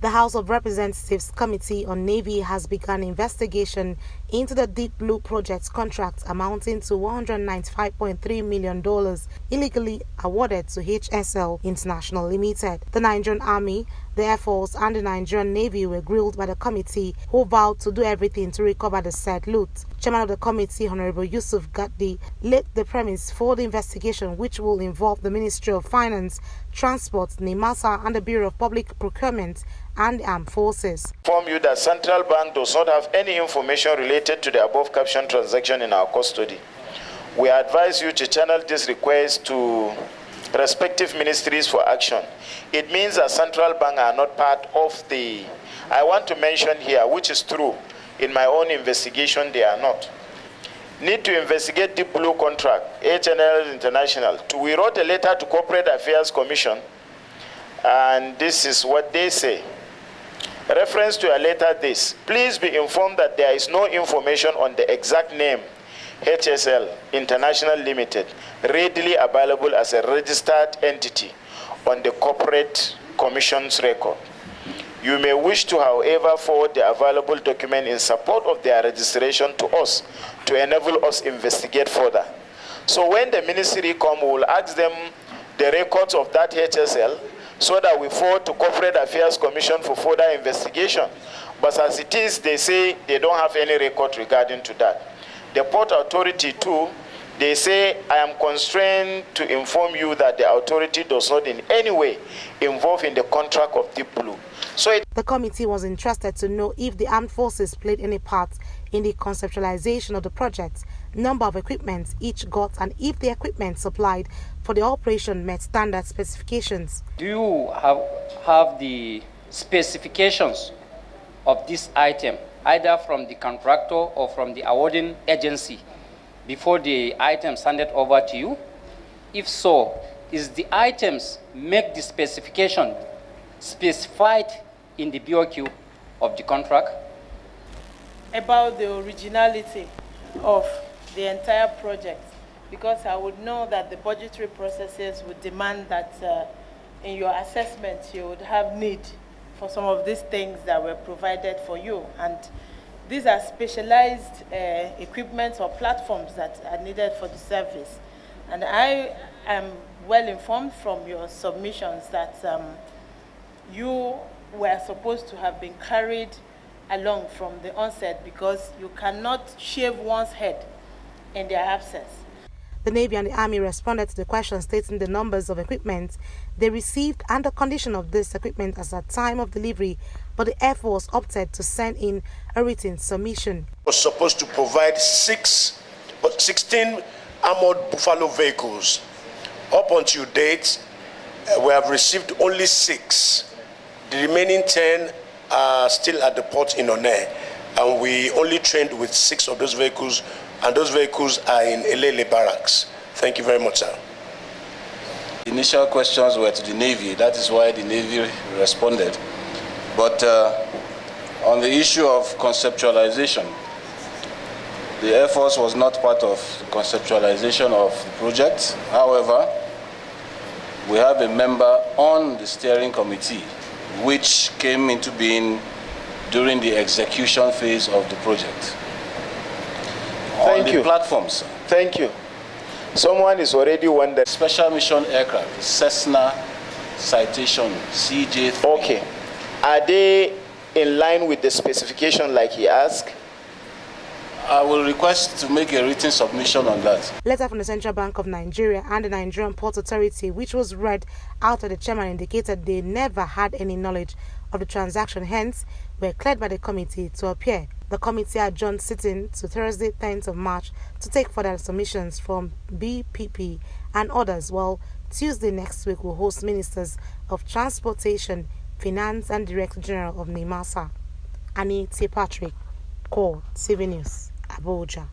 The House of Representatives Committee on Navy has begun investigation into the Deep Blue project contract amounting to $195.3 million illegally awarded to HSL International Limited. The Nigerian Army, the Air Force and the Nigerian Navy were grilled by the committee, who vowed to do everything to recover the said loot. Chairman of the committee, Honorable Yusuf Gaddi, laid the premise for the investigation, which will involve the Ministry of Finance, Transport, NIMASA and the Bureau of Public Procurement and the Armed Forces. Inform you that Central Bank does not have any information related to the above captioned transaction in our custody. We advise you to channel this request to respective ministries for action. It means that Central Bank are not part of the... I want to mention here, which is true, in my own investigation they are not. Need to investigate Deep Blue contract, HNL International. We wrote a letter to Corporate Affairs Commission, and this is what they say. Reference to a letter this: please be informed that there is no information on the exact name HSL International Limited readily available as a registered entity on the Corporate Commission's record. You may wish to, however, forward the available document in support of their registration to us to enable us investigate further. So when the ministry come, we will ask them the records of that HSL so that we forward to Corporate Affairs Commission for further investigation. But as it is, they say they don't have any record regarding to that. The Port Authority too, they say, I am constrained to inform you that the authority does not in any way involve in the contract of Deep Blue. The committee was interested to know if the armed forces played any part in the conceptualization of the project, number of equipment each got, and if the equipment supplied for the operation met standard specifications. Do you have the specifications of this item, either from the contractor or from the awarding agency, before the items handed over to you? If so, is the items make the specification specified in the BOQ of the contract? About the originality of the entire project, because I would know that the budgetary processes would demand that in your assessment you would have need for some of these things that were provided for you, and these are specialized equipment or platforms that are needed for the service. And I am well informed from your submissions that you were supposed to have been carried along from the onset, because you cannot shave one's head in their absence. The Navy and the Army responded to the question, stating the numbers of equipment they received and the condition of this equipment at the time of delivery, but the Air Force opted to send in a written submission. Was supposed to provide 16 armored Buffalo vehicles. Up until date, we have received only 6. The remaining 10 are still at the port in One, and we only trained with 6 of those vehicles, and those vehicles are in Elele Barracks. Thank you very much, sir. The initial questions were to the Navy. That is why the Navy responded. But on the issue of conceptualization, the Air Force was not part of the conceptualization of the project. However, we have a member on the steering committee which came into being during the execution phase of the project. Thank you. Platforms. Thank you. Someone is already wondering. Special mission aircraft, the Cessna Citation CJ3. Okay. Are they in line with the specification like he asked? I will request to make a written submission on that. Letter from the Central Bank of Nigeria and the Nigerian Port Authority, which was read out of the chairman, indicated they never had any knowledge of the transaction, hence were cleared by the committee to appear. The committee adjourned sitting to Thursday, 10th of March to take further submissions from BPP and others, while Tuesday next week will host Ministers of Transportation, Finance and Director General of NIMASA. Annie T. Patrick, Core TV News, Abuja.